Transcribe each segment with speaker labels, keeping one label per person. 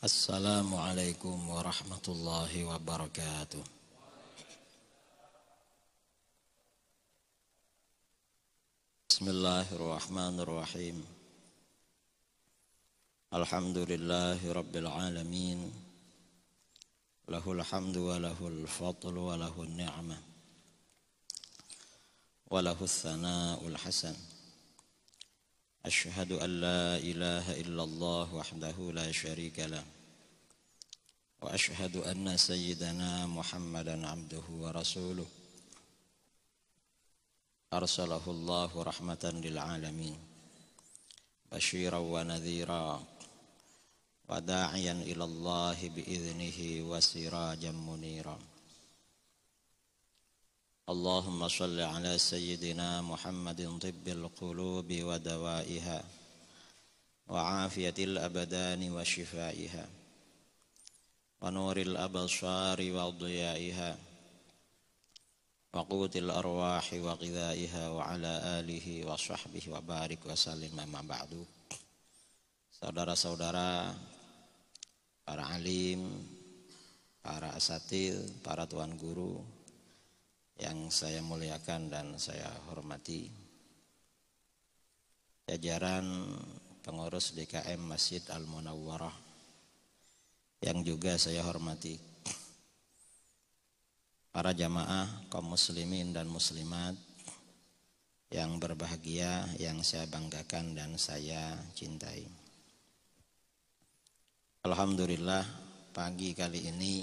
Speaker 1: Assalamualaikum warahmatullahi wabarakatuh. Bismillahirrahmanirrahim. Alhamdulillahi rabbil alamin. Lahul hamdu wa lahul fadlu wa lahul ni'mah wa lahul thana'ul hasan. Ashhadu an la ilaha illallah wahdahu la syarika lah. Wa ashhadu anna sayyidana Muhammadan abduhu wa rasuluh. Arsalahu Allahu rahmatan lil alamin. Basyiran wa nadhira wa da'iyan ila Allah bi'idhnihi wa sirajan munira. Allahumma shalli ala sayyidina Muhammadin tibbil qulubi wa dawaiha wa afiyatil abdani wa shifaiha wa nuril absari wa diyaiha wa qutil arwahi wa qidaiha wa ala alihi wa sahbihi wa barik wa sallim amma ba'du. Saudara-saudara, para alim, para asatidz, para tuan guru yang saya muliakan dan saya hormati, jajaran pengurus DKM Masjid Al-Munawwarah yang juga saya hormati, para jamaah kaum muslimin dan muslimat yang berbahagia, yang saya banggakan dan saya cintai. Alhamdulillah, pagi kali ini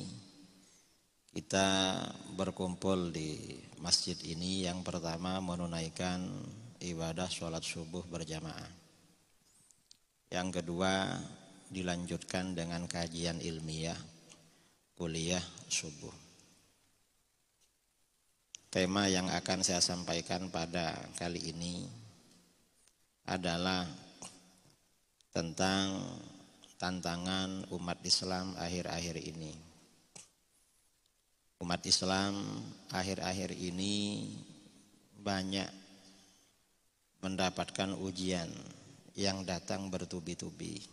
Speaker 1: kita berkumpul di masjid ini yang pertama menunaikan ibadah sholat subuh berjamaah. Yang kedua dilanjutkan dengan kajian ilmiah kuliah subuh. Tema yang akan saya sampaikan pada kali ini adalah tentang tantangan umat Islam akhir-akhir ini. Umat Islam akhir-akhir ini banyak mendapatkan ujian yang datang bertubi-tubi.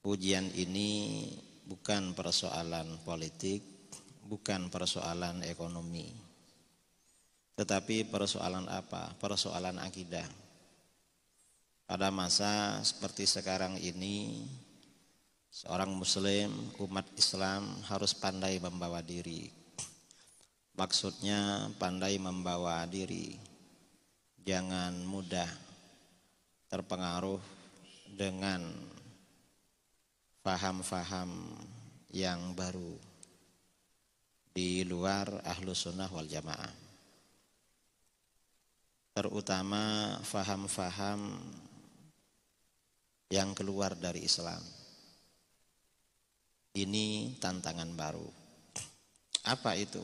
Speaker 1: Ujian ini bukan persoalan politik, bukan persoalan ekonomi, tetapi persoalan apa? Persoalan akidah. Pada masa seperti sekarang ini, seorang muslim, umat Islam harus pandai membawa diri. Maksudnya pandai membawa diri. Jangan mudah terpengaruh dengan faham-faham yang baru di luar Ahlus Sunnah wal Jamaah. Terutama faham-faham yang keluar dari Islam. Ini tantangan baru. Apa itu?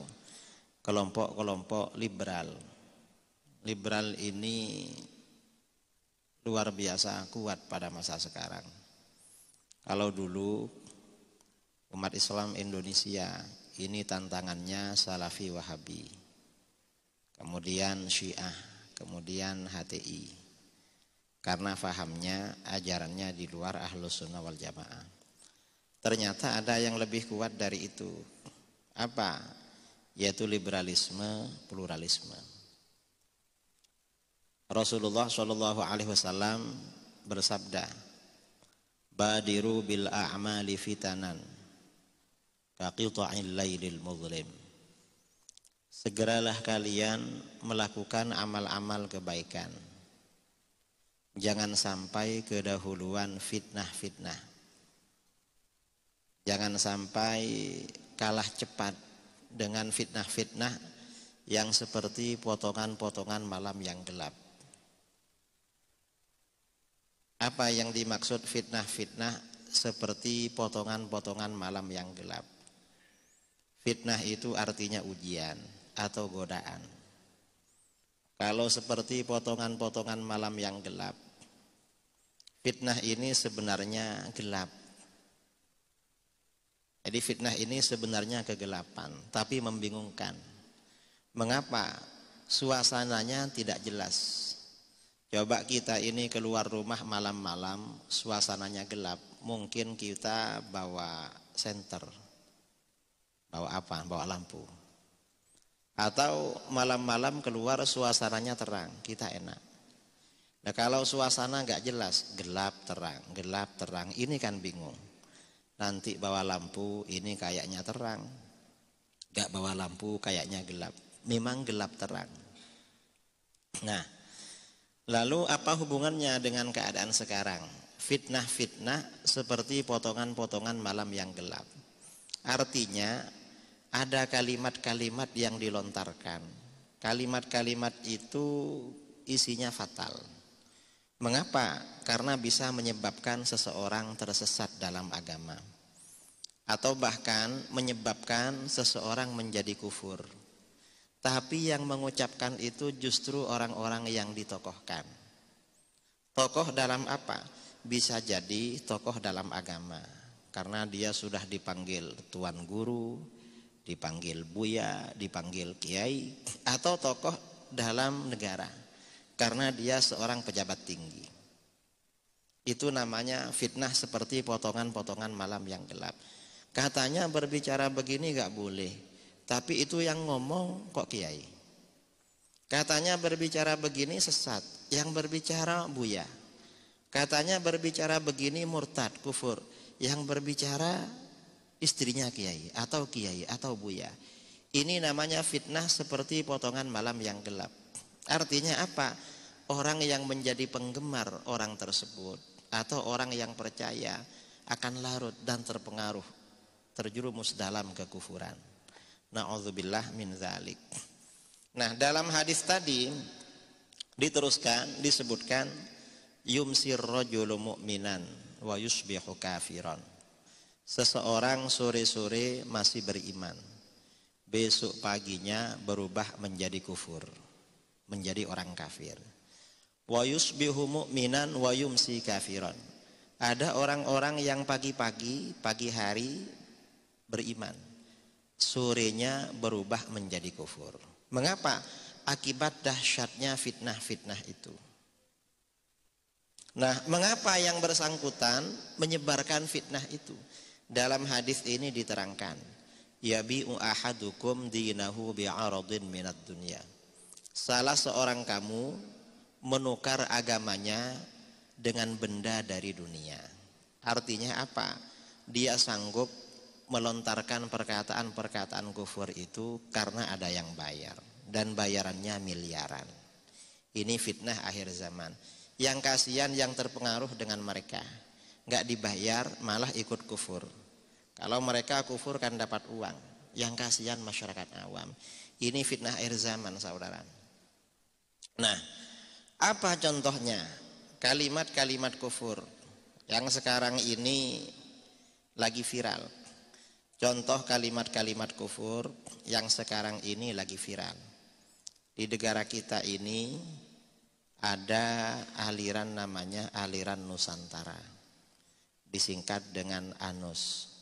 Speaker 1: Kelompok-kelompok liberal. Liberal ini luar biasa kuat pada masa sekarang. Kalau dulu umat Islam Indonesia ini tantangannya Salafi Wahabi, kemudian Syiah, kemudian HTI. Karena fahamnya, ajarannya di luar Ahlus Sunnah wal Jamaah. Ternyata ada yang lebih kuat dari itu. Apa? Yaitu liberalisme, pluralisme. Rasulullah SAW bersabda, "Badiru bil a'mali fitanan, kaqita'il lailil muzlim." Segeralah kalian melakukan amal-amal kebaikan. Jangan sampai kedahuluan fitnah-fitnah. Jangan sampai kalah cepat dengan fitnah-fitnah yang seperti potongan-potongan malam yang gelap. Apa yang dimaksud fitnah-fitnah seperti potongan-potongan malam yang gelap? Fitnah itu artinya ujian atau godaan. Kalau seperti potongan-potongan malam yang gelap, fitnah ini sebenarnya gelap. Jadi fitnah ini sebenarnya kegelapan, tapi membingungkan. Mengapa? Suasananya tidak jelas. Coba kita ini keluar rumah malam-malam, suasananya gelap, mungkin kita bawa senter, bawa apa? Bawa lampu. Atau malam-malam keluar suasananya terang, kita enak. Nah kalau suasana nggak jelas, gelap terang, ini kan bingung. Nanti bawa lampu, ini kayaknya terang. Nggak bawa lampu, kayaknya gelap. Memang gelap terang. Nah, lalu apa hubungannya dengan keadaan sekarang? Fitnah-fitnah seperti potongan-potongan malam yang gelap. Artinya ada kalimat-kalimat yang dilontarkan. Kalimat-kalimat itu isinya fatal. Mengapa? Karena bisa menyebabkan seseorang tersesat dalam agama. Atau bahkan menyebabkan seseorang menjadi kufur. Tapi yang mengucapkan itu justru orang-orang yang ditokohkan. Tokoh dalam apa? Bisa jadi tokoh dalam agama. Karena dia sudah dipanggil tuan guru, dipanggil buya, dipanggil kiai, atau tokoh dalam negara karena dia seorang pejabat tinggi. Itu namanya fitnah seperti potongan-potongan malam yang gelap. Katanya berbicara begini gak boleh, tapi itu yang ngomong kok kiai. Katanya berbicara begini sesat, yang berbicara buya. Katanya berbicara begini murtad, kufur, yang berbicara istrinya kiai atau buya. Ini namanya fitnah seperti potongan malam yang gelap. Artinya apa? Orang yang menjadi penggemar orang tersebut atau orang yang percaya akan larut dan terpengaruh, terjerumus dalam kekufuran. Na'udzubillah min dzalik. Nah, dalam hadis tadi disebutkan yumsir rajulu mu'minan wa yusbihu kafiran. Seseorang sore-sore masih beriman, besok paginya berubah menjadi kufur, menjadi orang kafir. Wa yusbihu mu'minan wa yumsi kafiran. Ada orang-orang yang pagi hari beriman, sorenya berubah menjadi kufur. Mengapa? Akibat dahsyatnya fitnah-fitnah itu. Nah, mengapa yang bersangkutan menyebarkan fitnah itu? Dalam hadis ini diterangkan, yabi'u ahadukum dinahu bi'aradin minad dunya. Salah seorang kamu menukar agamanya dengan benda dari dunia. Artinya apa? Dia sanggup melontarkan perkataan-perkataan kufur itu karena ada yang bayar, dan bayarannya miliaran. Ini fitnah akhir zaman. Yang kasihan yang terpengaruh dengan mereka, nggak dibayar malah ikut kufur. Kalau mereka kufur kan dapat uang. Yang kasihan masyarakat awam. Ini fitnah akhir zaman, saudara. Nah, apa contohnya? Kalimat-kalimat kufur yang sekarang ini lagi viral. Contoh kalimat-kalimat kufur yang sekarang ini lagi viral. Di negara kita ini ada aliran namanya aliran Nusantara, disingkat dengan ANUS,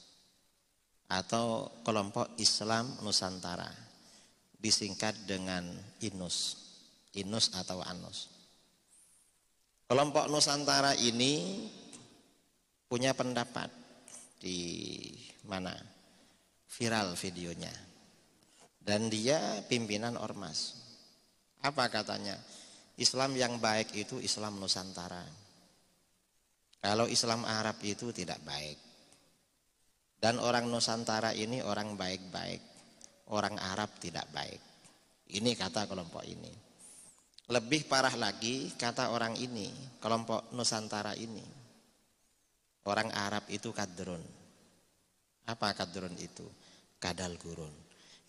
Speaker 1: atau kelompok Islam Nusantara, disingkat dengan INUS atau ANUS. Kelompok Nusantara ini punya pendapat di mana viral videonya, dan dia pimpinan ormas. Apa katanya? Islam yang baik itu Islam Nusantara. Kalau Islam Arab itu tidak baik. Dan orang Nusantara ini orang baik-baik, orang Arab tidak baik. Ini kata kelompok ini. Lebih parah lagi kata orang ini, kelompok Nusantara ini, orang Arab itu kadrun. Apa kadrun itu? Kadal gurun.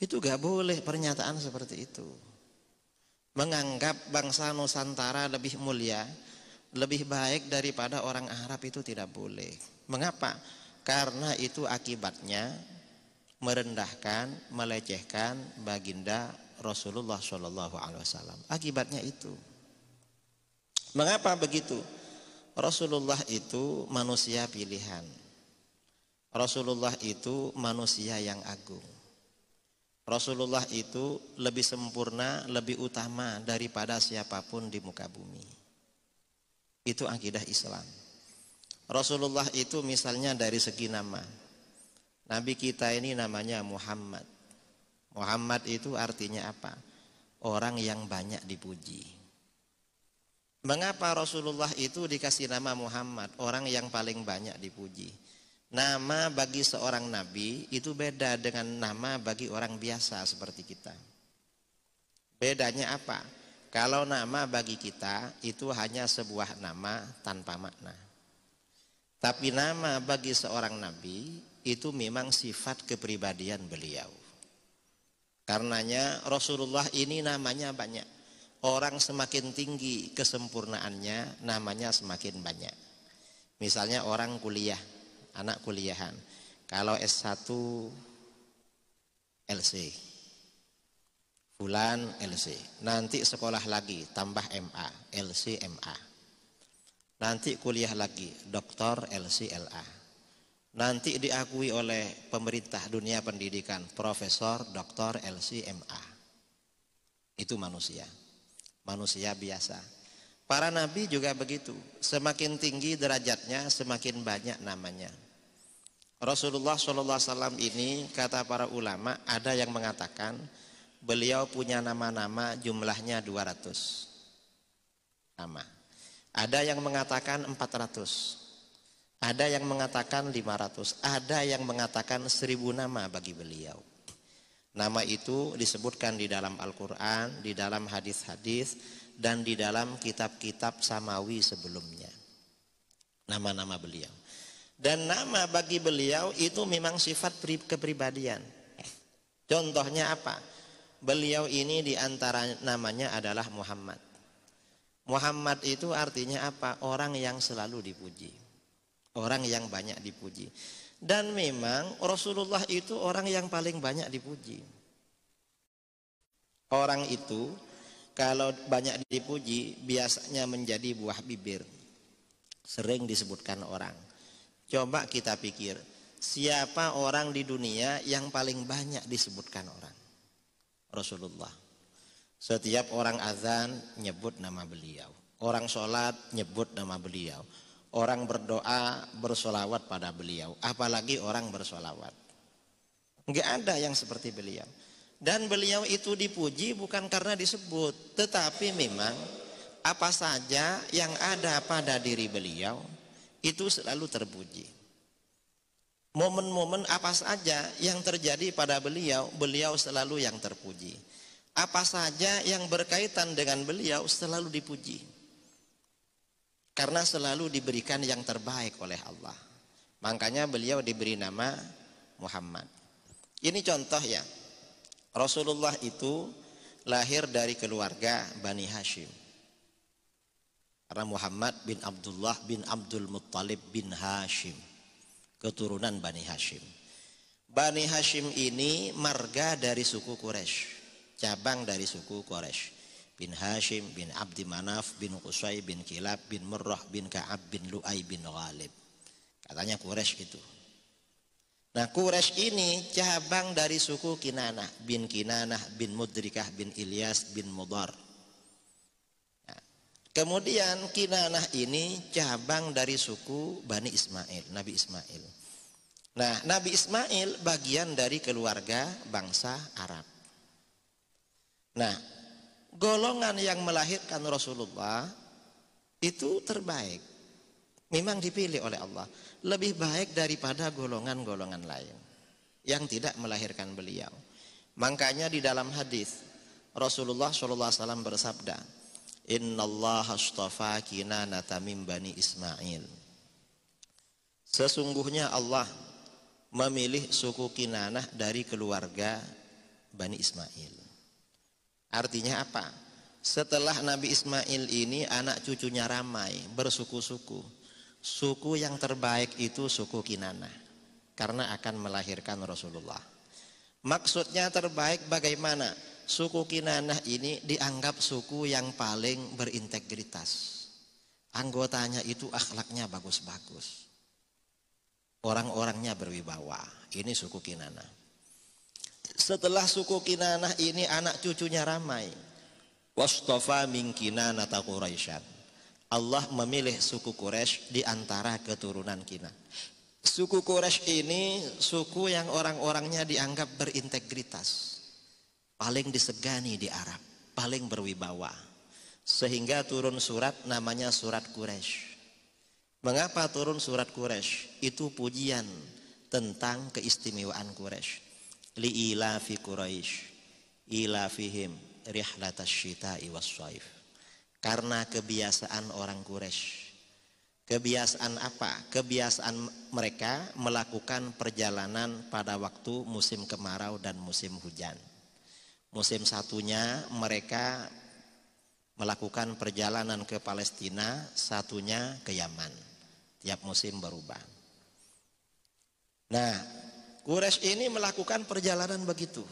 Speaker 1: Itu gak boleh pernyataan seperti itu. Menganggap bangsa Nusantara lebih mulia, lebih baik daripada orang Arab itu tidak boleh. Mengapa? Karena itu akibatnya merendahkan, melecehkan baginda Rasulullah SAW. Akibatnya itu. Mengapa begitu? Rasulullah itu manusia pilihan. Rasulullah itu manusia yang agung. Rasulullah itu lebih sempurna, lebih utama daripada siapapun di muka bumi. Itu akidah Islam. Rasulullah itu misalnya dari segi nama. Nabi kita ini namanya Muhammad. Muhammad itu artinya apa? Orang yang banyak dipuji. Mengapa Rasulullah itu dikasih nama Muhammad? Orang yang paling banyak dipuji. Nama bagi seorang nabi itu beda dengan nama bagi orang biasa seperti kita. Bedanya apa? Kalau nama bagi kita itu hanya sebuah nama tanpa makna. Tapi nama bagi seorang nabi itu memang sifat kepribadian beliau. Karenanya Rasulullah ini namanya banyak. Orang semakin tinggi kesempurnaannya, namanya semakin banyak. Misalnya orang kuliah, anak kuliahan. Kalau S1 LC, Fulan LC. Nanti sekolah lagi tambah MA, LC MA. Nanti kuliah lagi, doktor LC LA. Nanti diakui oleh pemerintah dunia pendidikan, profesor, doktor LC MA. Itu manusia. Manusia biasa. Para nabi juga begitu. Semakin tinggi derajatnya, semakin banyak namanya. Rasulullah SAW ini kata para ulama, ada yang mengatakan beliau punya nama-nama jumlahnya 200 nama. Ada yang mengatakan 400. Ada yang mengatakan 500. Ada yang mengatakan 1000 nama bagi beliau. Nama itu disebutkan di dalam Al-Quran, di dalam hadis-hadis, dan di dalam kitab-kitab samawi sebelumnya. Nama-nama beliau. Dan nama bagi beliau itu memang sifat kepribadian. Contohnya apa? Beliau ini di antara namanya adalah Muhammad. Muhammad itu artinya apa? Orang yang selalu dipuji. Orang yang banyak dipuji. Dan memang Rasulullah itu orang yang paling banyak dipuji. Orang itu kalau banyak dipuji biasanya menjadi buah bibir. Sering disebutkan orang. Coba kita pikir, siapa orang di dunia yang paling banyak disebutkan orang? Rasulullah. Setiap orang azan nyebut nama beliau. Orang sholat nyebut nama beliau. Orang berdoa bersolawat pada beliau. Apalagi orang bersolawat. Enggak ada yang seperti beliau. Dan beliau itu dipuji bukan karena disebut. Tetapi memang apa saja yang ada pada diri beliau itu selalu terpuji. Momen-momen apa saja yang terjadi pada beliau, beliau selalu yang terpuji. Apa saja yang berkaitan dengan beliau selalu dipuji. Karena selalu diberikan yang terbaik oleh Allah. Makanya beliau diberi nama Muhammad. Ini contoh ya. Rasulullah itu lahir dari keluarga Bani Hashim. Karena Muhammad bin Abdullah bin Abdul Muttalib bin Hashim. Keturunan Bani Hashim. Bani Hashim ini marga dari suku Quraisy. Cabang dari suku Quraisy. Bin Hashim, bin Abdi Manaf, bin Qusay, bin Kilab, bin Murrah, bin Ka'ab, bin Lu'ay, bin Ghalib. Katanya Quraisy itu. Nah Quraisy ini cabang dari suku Kinanah, bin Kinanah, bin Mudrikah, bin Ilyas, bin Mudar. Nah, kemudian Kinanah ini cabang dari suku Bani Ismail, Nabi Ismail. Nah Nabi Ismail bagian dari keluarga bangsa Arab. Nah golongan yang melahirkan Rasulullah itu terbaik. Memang dipilih oleh Allah. Lebih baik daripada golongan-golongan lain yang tidak melahirkan beliau. Makanya di dalam hadis Rasulullah SAW bersabda, Innallaha astafa Kinanata min Bani Ismail. Sesungguhnya Allah memilih suku Kinanah dari keluarga Bani Ismail. Artinya apa? Setelah Nabi Ismail ini anak cucunya ramai, bersuku-suku. Suku yang terbaik itu suku Kinanah. Karena akan melahirkan Rasulullah. Maksudnya terbaik bagaimana? Suku Kinanah ini dianggap suku yang paling berintegritas. Anggotanya itu akhlaknya bagus-bagus. Orang-orangnya berwibawa. Ini suku Kinanah. Setelah suku Kinanah ini anak cucunya ramai. Wastofa min Kinanata Quraisyan. Allah memilih suku Quraisy di antara keturunan kita. Suku Quraisy ini suku yang orang-orangnya dianggap berintegritas, paling disegani di Arab, paling berwibawa. Sehingga turun surat namanya surat Quraisy. Mengapa turun surat Quraisy? Itu pujian tentang keistimewaan Quraisy. Li'ilafi Quraisy ilafihim rihlatasy syita'i was-shaif. Karena kebiasaan orang Quraisy. Kebiasaan apa? Kebiasaan mereka melakukan perjalanan pada waktu musim kemarau dan musim hujan. Musim satunya mereka melakukan perjalanan ke Palestina, satunya ke Yaman. Tiap musim berubah. Nah, Quraisy ini melakukan perjalanan begitu.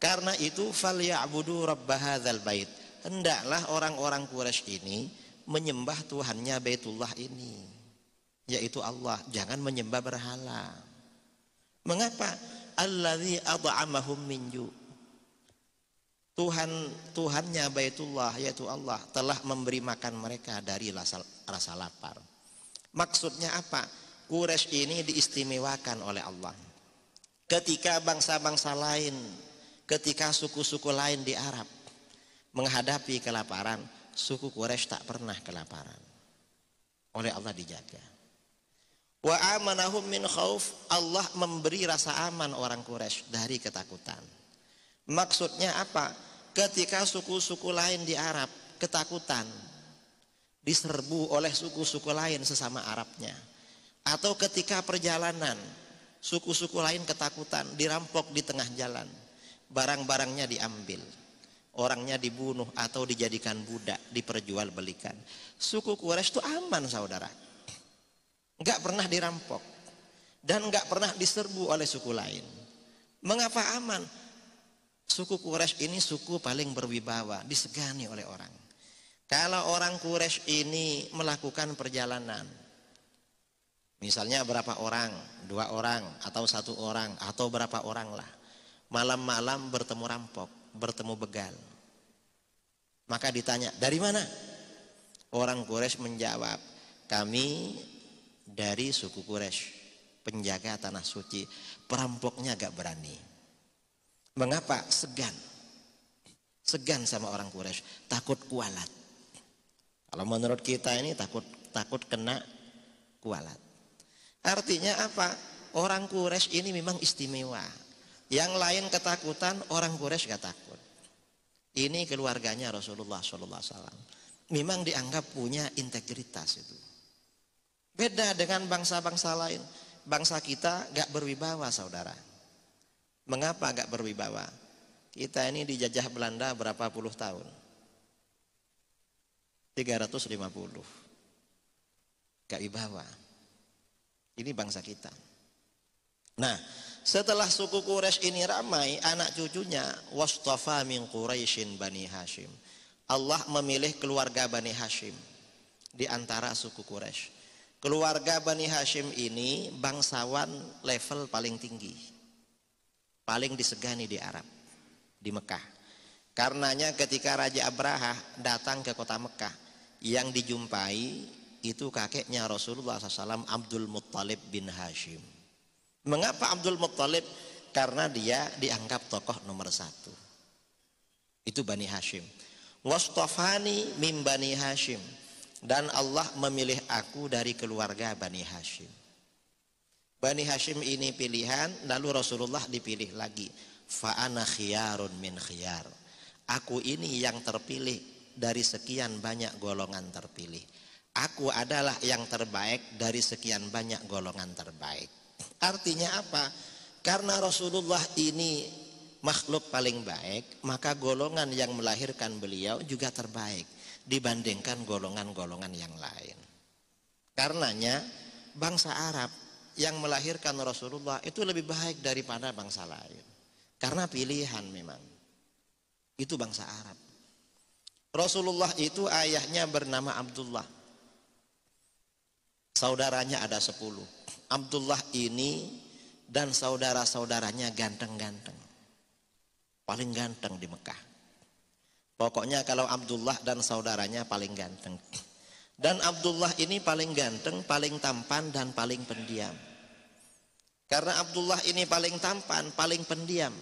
Speaker 1: Karena itu falya'budu rabb hadzal bait. Hendaklah orang-orang Quraisy ini menyembah Tuhannya Baitullah ini, yaitu Allah. Jangan menyembah berhala. Mengapa? Allazi at'amahum min ju'. Tuhannya Baitullah, yaitu Allah, telah memberi makan mereka dari rasa lapar. Maksudnya apa? Quraisy ini diistimewakan oleh Allah. Ketika bangsa-bangsa lain, ketika suku-suku lain di Arab menghadapi kelaparan, suku Quraisy tak pernah kelaparan. Oleh Allah dijaga. Wa amanahum min khauf. Allah memberi rasa aman orang Quraisy dari ketakutan. Maksudnya apa? Ketika suku-suku lain di Arab ketakutan, diserbu oleh suku-suku lain sesama Arabnya. Atau ketika perjalanan, suku-suku lain ketakutan, dirampok di tengah jalan, barang-barangnya diambil, orangnya dibunuh atau dijadikan budak, diperjualbelikan. Suku Quraisy itu aman, saudara. Enggak pernah dirampok dan enggak pernah diserbu oleh suku lain. Mengapa aman? Suku Quraisy ini suku paling berwibawa, disegani oleh orang. Kalau orang Quraisy ini melakukan perjalanan, misalnya berapa orang, 2 orang atau 1 orang atau berapa orang lah, malam-malam bertemu rampok, bertemu begal. Maka ditanya, dari mana? Orang Quraisy menjawab, kami dari suku Quraisy, penjaga tanah suci. Perampoknya agak berani. Mengapa? Segan. Segan sama orang Quraisy, takut kualat. Kalau menurut kita ini takut kena kualat. Artinya apa? Orang Quraisy ini memang istimewa. Yang lain ketakutan, orang Quraisy gak takut. Ini keluarganya Rasulullah SAW. Memang dianggap punya integritas itu. Beda dengan bangsa-bangsa lain. Bangsa kita gak berwibawa, saudara. Mengapa gak berwibawa? Kita ini dijajah Belanda berapa puluh tahun? 350. Gak wibawa. Ini bangsa kita. Nah, setelah suku Quraisy ini ramai, anak cucunya wastafa min Quraisyin Bani Hashim. Allah memilih keluarga Bani Hashim di antara suku Quraisy. Keluarga Bani Hashim ini bangsawan level paling tinggi, paling disegani di Arab, di Mekah. Karenanya ketika Raja Abraha datang ke kota Mekah, yang dijumpai itu kakeknya Rasulullah SAW, Abdul Muttalib bin Hashim. Mengapa Abdul Muttalib? Karena dia dianggap tokoh nomor 1. Itu Bani Hashim. Wastafani min Bani Hashim. Dan Allah memilih aku dari keluarga Bani Hashim. Bani Hashim ini pilihan, lalu Rasulullah dipilih lagi. Fa'ana khiyarun min khiyar. Aku ini yang terpilih dari sekian banyak golongan terpilih. Aku adalah yang terbaik dari sekian banyak golongan terbaik. Artinya apa? Karena Rasulullah ini makhluk paling baik, maka golongan yang melahirkan beliau juga terbaik dibandingkan golongan-golongan yang lain. Karenanya bangsa Arab yang melahirkan Rasulullah itu lebih baik daripada bangsa lain. Karena pilihan memang. Itu bangsa Arab. Rasulullah itu ayahnya bernama Abdullah. Saudaranya ada 10. Abdullah ini dan saudara-saudaranya ganteng-ganteng. Paling ganteng di Mekah. Pokoknya kalau Abdullah dan saudaranya paling ganteng. Dan Abdullah ini paling ganteng, paling tampan, dan paling pendiam. Karena Abdullah ini paling tampan, paling pendiam,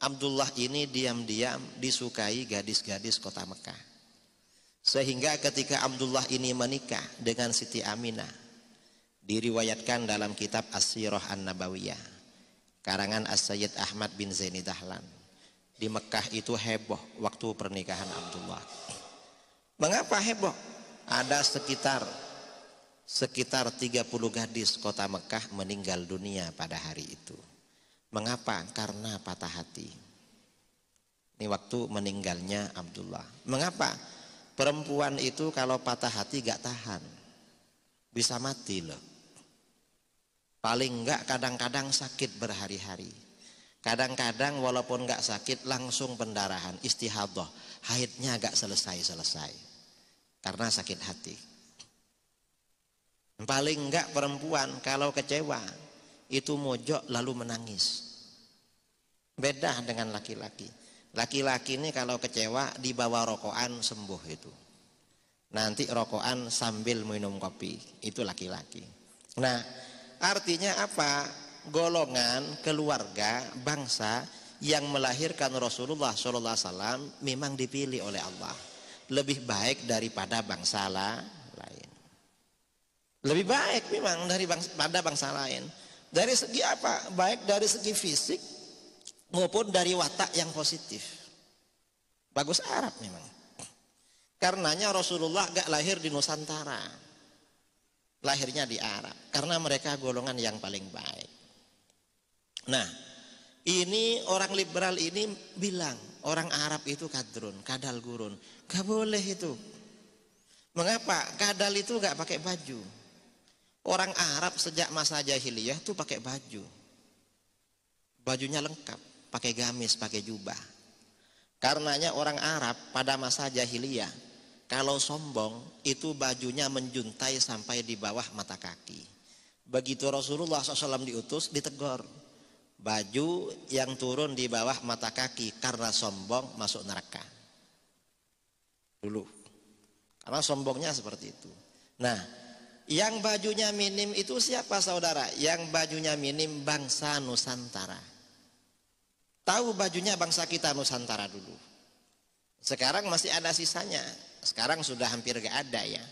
Speaker 1: Abdullah ini diam-diam disukai gadis-gadis kota Mekah. Sehingga ketika Abdullah ini menikah dengan Siti Aminah, diriwayatkan dalam kitab As-Sirah An-Nabawiyah karangan As-Sayyid Ahmad bin Zaini Dahlan, di Mekah itu heboh waktu pernikahan Abdullah. Mengapa heboh? Ada sekitar 30 gadis kota Mekah meninggal dunia pada hari itu. Mengapa? Karena patah hati. Ini waktu meninggalnya Abdullah. Mengapa? Perempuan itu kalau patah hati gak tahan, bisa mati loh. Paling enggak kadang-kadang sakit berhari-hari. Kadang-kadang walaupun enggak sakit langsung pendarahan, istihadah, haidnya agak selesai-selesai karena sakit hati. Paling enggak perempuan kalau kecewa itu mojok lalu menangis. Beda dengan laki-laki. Laki-laki ini kalau kecewa dibawa rokokan sembuh itu. Nanti rokokan sambil minum kopi, itu laki-laki. Nah, artinya apa? Golongan, keluarga, bangsa yang melahirkan Rasulullah SAW memang dipilih oleh Allah. Lebih baik daripada bangsa lain. Lebih baik memang daripada bangsa lain. Dari segi apa? Baik dari segi fisik maupun dari watak yang positif. Bagus Arab memang. Karenanya Rasulullah gak lahir di Nusantara. Lahirnya di Arab. Karena mereka golongan yang paling baik. Nah, ini orang liberal ini bilang orang Arab itu kadrun, kadal gurun. Gak boleh itu. Mengapa? Kadal itu gak pakai baju. Orang Arab sejak masa jahiliyah tuh pakai baju. Bajunya lengkap, pakai gamis, pakai jubah. Karenanya orang Arab pada masa jahiliyah kalau sombong itu bajunya menjuntai sampai di bawah mata kaki. Begitu Rasulullah SAW diutus, ditegur. Baju yang turun di bawah mata kaki karena sombong masuk neraka. Dulu. Karena sombongnya seperti itu. Nah, yang bajunya minim itu siapa saudara? Yang bajunya minim bangsa Nusantara. Tahu bajunya bangsa kita Nusantara dulu. Sekarang masih ada sisanya. Sekarang sudah hampir gak ada ya.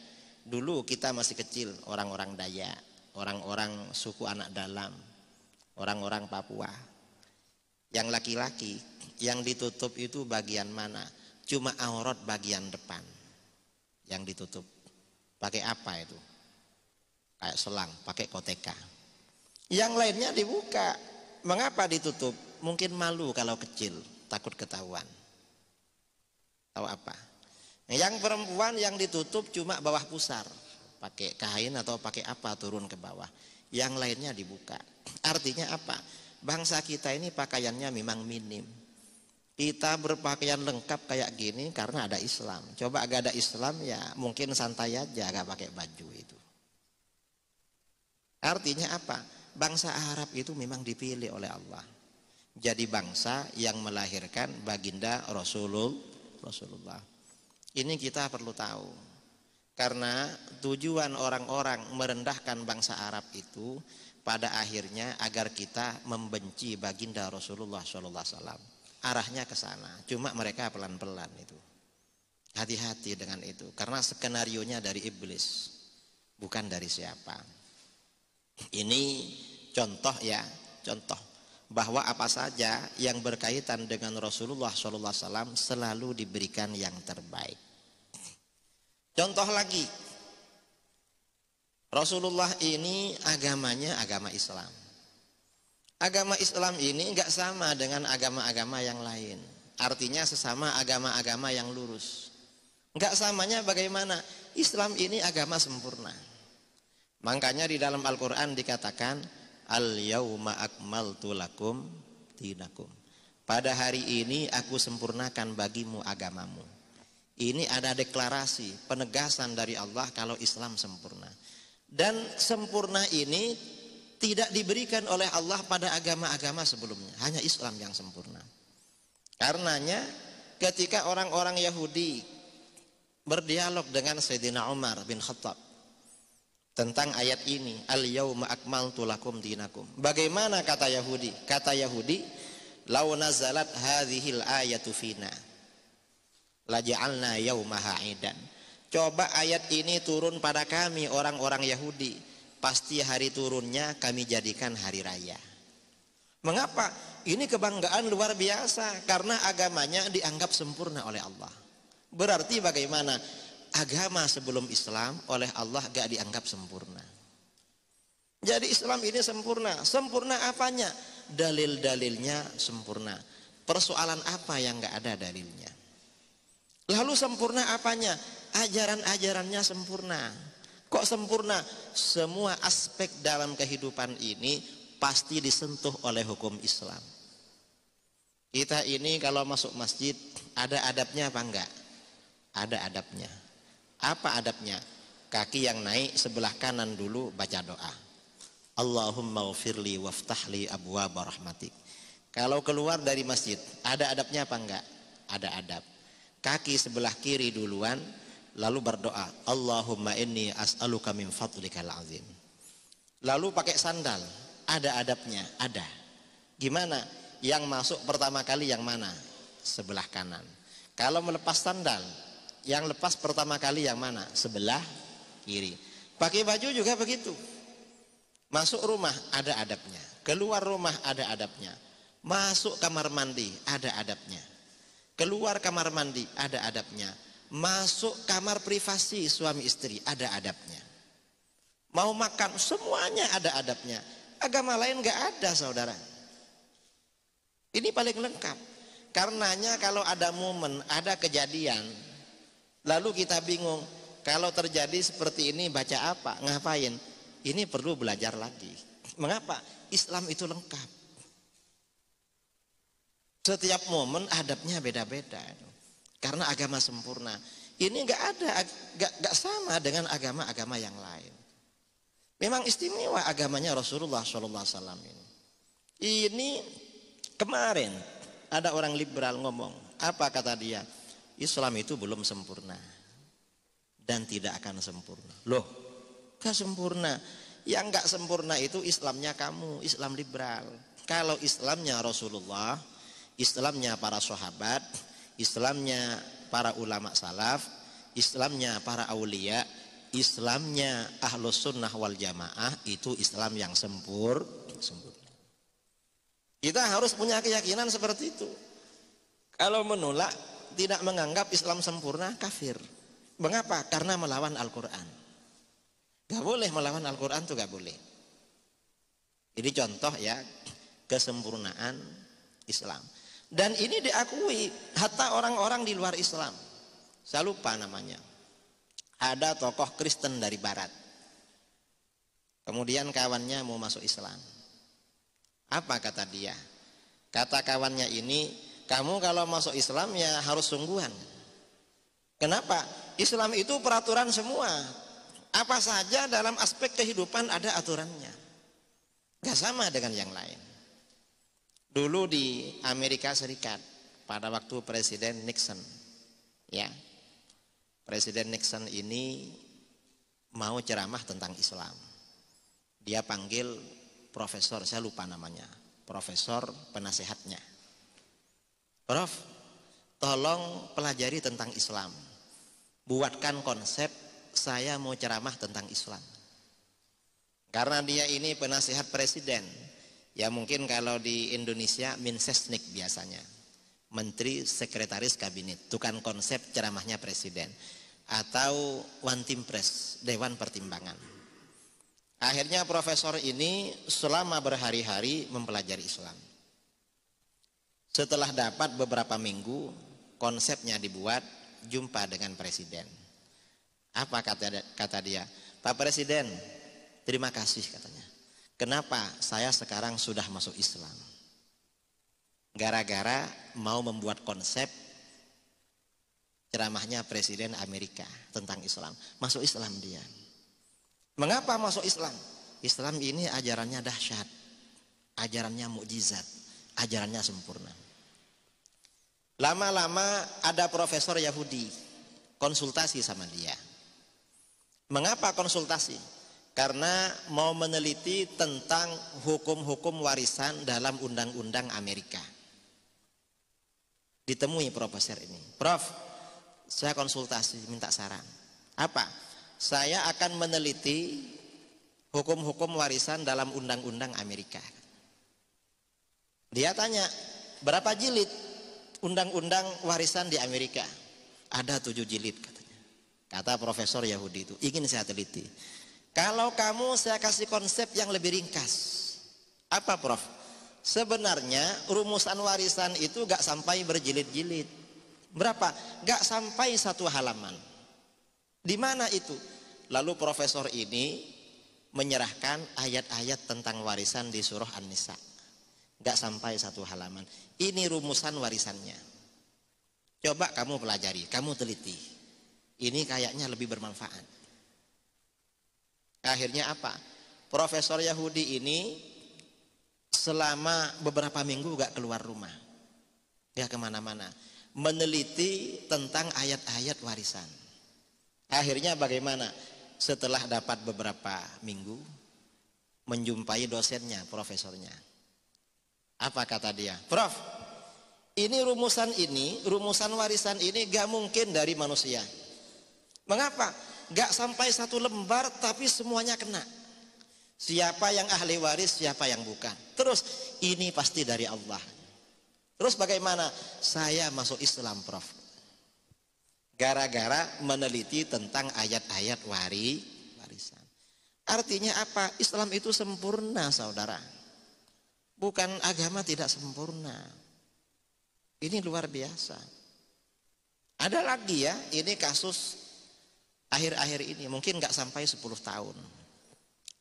Speaker 1: Dulu kita masih kecil, orang-orang Dayak, orang-orang suku anak dalam, orang-orang Papua. Yang laki-laki yang ditutup itu bagian mana? Cuma aurat bagian depan yang ditutup. Pakai apa itu? Kayak selang, pakai koteka. Yang lainnya dibuka. Mengapa ditutup? Mungkin malu kalau kecil, takut ketahuan. Tahu apa? Yang perempuan yang ditutup cuma bawah pusar, pakai kain atau pakai apa turun ke bawah. Yang lainnya dibuka. Artinya apa? Bangsa kita ini pakaiannya memang minim. Kita berpakaian lengkap kayak gini karena ada Islam. Coba agak ada Islam ya mungkin santai aja gak pakai baju itu. Artinya apa? Bangsa Arab itu memang dipilih oleh Allah. Jadi bangsa yang melahirkan baginda Rasulullah. Ini kita perlu tahu. Karena tujuan orang-orang merendahkan bangsa Arab itu pada akhirnya agar kita membenci baginda Rasulullah SAW. Arahnya ke sana. Cuma mereka pelan-pelan itu. Hati-hati dengan itu. Karena skenarionya dari iblis. Bukan dari siapa. Ini contoh ya. Contoh. Bahwa apa saja yang berkaitan dengan Rasulullah SAW selalu diberikan yang terbaik. Contoh lagi. Rasulullah ini agamanya agama Islam. Agama Islam ini enggak sama dengan agama-agama yang lain. Artinya sesama agama-agama yang lurus. Enggak samanya bagaimana? Islam ini agama sempurna. Makanya di dalam Al-Quran dikatakan Al-yawma akmaltu lakum dinakum. Pada hari ini aku sempurnakan bagimu agamamu. Ini ada deklarasi, penegasan dari Allah kalau Islam sempurna. Dan sempurna ini tidak diberikan oleh Allah pada agama-agama sebelumnya. Hanya Islam yang sempurna. Karenanya ketika orang-orang Yahudi berdialog dengan Sayyidina Umar bin Khattab tentang ayat ini, al-yauma akmaltu lakum dinakum. Bagaimana kata Yahudi? Kata Yahudi, law nazalat hadhil ayatu fina laja'alna yaumaha idan. Coba ayat ini turun pada kami orang-orang Yahudi, pasti hari turunnya kami jadikan hari raya. Mengapa? Ini kebanggaan luar biasa karena agamanya dianggap sempurna oleh Allah. Berarti bagaimana? Agama sebelum Islam oleh Allah gak dianggap sempurna. Jadi Islam ini sempurna. Sempurna apanya? Dalil-dalilnya sempurna. Persoalan apa yang gak ada dalilnya? Lalu sempurna apanya? Ajaran-ajarannya sempurna. Kok sempurna? Semua aspek dalam kehidupan ini pasti disentuh oleh hukum Islam. Kita ini kalau masuk masjid ada adabnya apa enggak? Ada adabnya. Apa adabnya? Kaki yang naik sebelah kanan dulu baca doa. Allahumma ghfirli waftahli abwaaba rahmatik. Kalau keluar dari masjid ada adabnya apa enggak? Ada adab. Kaki sebelah kiri duluan lalu berdoa, Allahumma inni as'aluka min fadlikal azim. Lalu pakai sandal, ada adabnya, ada. Gimana? Yang masuk pertama kali yang mana? Sebelah kanan. Kalau melepas sandal, yang lepas pertama kali yang mana? Sebelah kiri. Pakai baju juga begitu. Masuk rumah ada adabnya, keluar rumah ada adabnya. Masuk kamar mandi ada adabnya. Keluar kamar mandi ada adabnya. Masuk kamar privasi suami istri ada adabnya. Mau makan semuanya ada adabnya. Agama lain gak ada, saudara. Ini paling lengkap. Karenanya kalau ada momen, ada kejadian, lalu kita bingung, kalau terjadi seperti ini baca apa, ngapain? Ini perlu belajar lagi. Mengapa? Islam itu lengkap. Setiap momen adabnya beda-beda. Karena agama sempurna. Ini gak sama dengan agama-agama yang lain. Memang istimewa agamanya Rasulullah SAW ini. Ini kemarin ada orang liberal ngomong, apa kata dia? Islam itu belum sempurna dan tidak akan sempurna. Loh, gak sempurna. Yang gak sempurna itu Islamnya kamu, Islam liberal. Kalau Islamnya Rasulullah, Islamnya para sahabat, Islamnya para ulama salaf, Islamnya para aulia, Islamnya ahlus sunnah wal jamaah, itu Islam yang sempurna. Kita harus punya keyakinan seperti itu. Kalau menolak, tidak menganggap Islam sempurna, kafir. Mengapa? Karena melawan Al-Quran. Gak boleh melawan Al-Quran, itu gak boleh. Ini contoh ya, kesempurnaan Islam. Dan ini diakui hatta orang-orang di luar Islam. Saya lupa namanya. Ada tokoh Kristen dari barat. Kemudian kawannya mau masuk Islam. Apa kata dia? Kata kawannya ini, kamu kalau masuk Islam ya harus sungguhan. Kenapa? Islam itu peraturan semua. Apa saja dalam aspek kehidupan ada aturannya. Gak sama dengan yang lain. Dulu di Amerika Serikat pada waktu Presiden Nixon, ya, Presiden Nixon ini mau ceramah tentang Islam. Dia panggil profesor, saya lupa namanya, profesor penasehatnya. Prof, tolong pelajari tentang Islam. Buatkan konsep, saya mau ceramah tentang Islam. Karena dia ini penasehat presiden. Ya mungkin kalau di Indonesia Mensesnek biasanya. Menteri Sekretaris Kabinet, tukang konsep ceramahnya presiden. Atau One Team Press, Dewan Pertimbangan. Akhirnya profesor ini selama berhari-hari mempelajari Islam. Setelah dapat beberapa minggu, konsepnya dibuat, jumpa dengan presiden. Apa kata dia? Pak Presiden, terima kasih katanya. Kenapa saya sekarang sudah masuk Islam? Gara-gara mau membuat konsep ceramahnya Presiden Amerika tentang Islam. Masuk Islam dia. Mengapa masuk Islam? Islam ini ajarannya dahsyat, ajarannya mukjizat, ajarannya sempurna. Lama-lama ada profesor Yahudi konsultasi sama dia. Mengapa konsultasi? Karena mau meneliti tentang hukum-hukum warisan dalam undang-undang Amerika. Ditemui profesor ini. Prof, saya konsultasi minta saran. Apa? Saya akan meneliti hukum-hukum warisan dalam undang-undang Amerika. Dia tanya, berapa jilid undang-undang warisan di Amerika? Ada 7 jilid katanya. Kata profesor Yahudi itu, ingin saya teliti. Kalau kamu saya kasih konsep yang lebih ringkas. Apa Prof? Sebenarnya rumusan warisan itu gak sampai berjilid-jilid. Berapa? Gak sampai 1 halaman. Di mana itu? Lalu profesor ini menyerahkan ayat-ayat tentang warisan di surah An-Nisa. Gak sampai 1 halaman. Ini rumusan warisannya. Coba kamu pelajari, kamu teliti. Ini kayaknya lebih bermanfaat. Akhirnya apa? Profesor Yahudi ini selama beberapa minggu gak keluar rumah. Gak kemana-mana. Meneliti tentang ayat-ayat warisan. Akhirnya bagaimana? Setelah dapat beberapa minggu, menjumpai dosennya, profesornya. Apa kata dia? Prof, ini rumusan warisan ini gak mungkin dari manusia. Mengapa? Gak sampai 1 lembar tapi semuanya kena. Siapa yang ahli waris, siapa yang bukan. Terus ini pasti dari Allah. Terus bagaimana? Saya masuk Islam Prof. Gara-gara meneliti tentang ayat-ayat warisan. Artinya apa? Islam itu sempurna saudara. Bukan agama tidak sempurna. Ini luar biasa. Ada lagi ya, ini kasus akhir-akhir ini, mungkin gak sampai 10 tahun.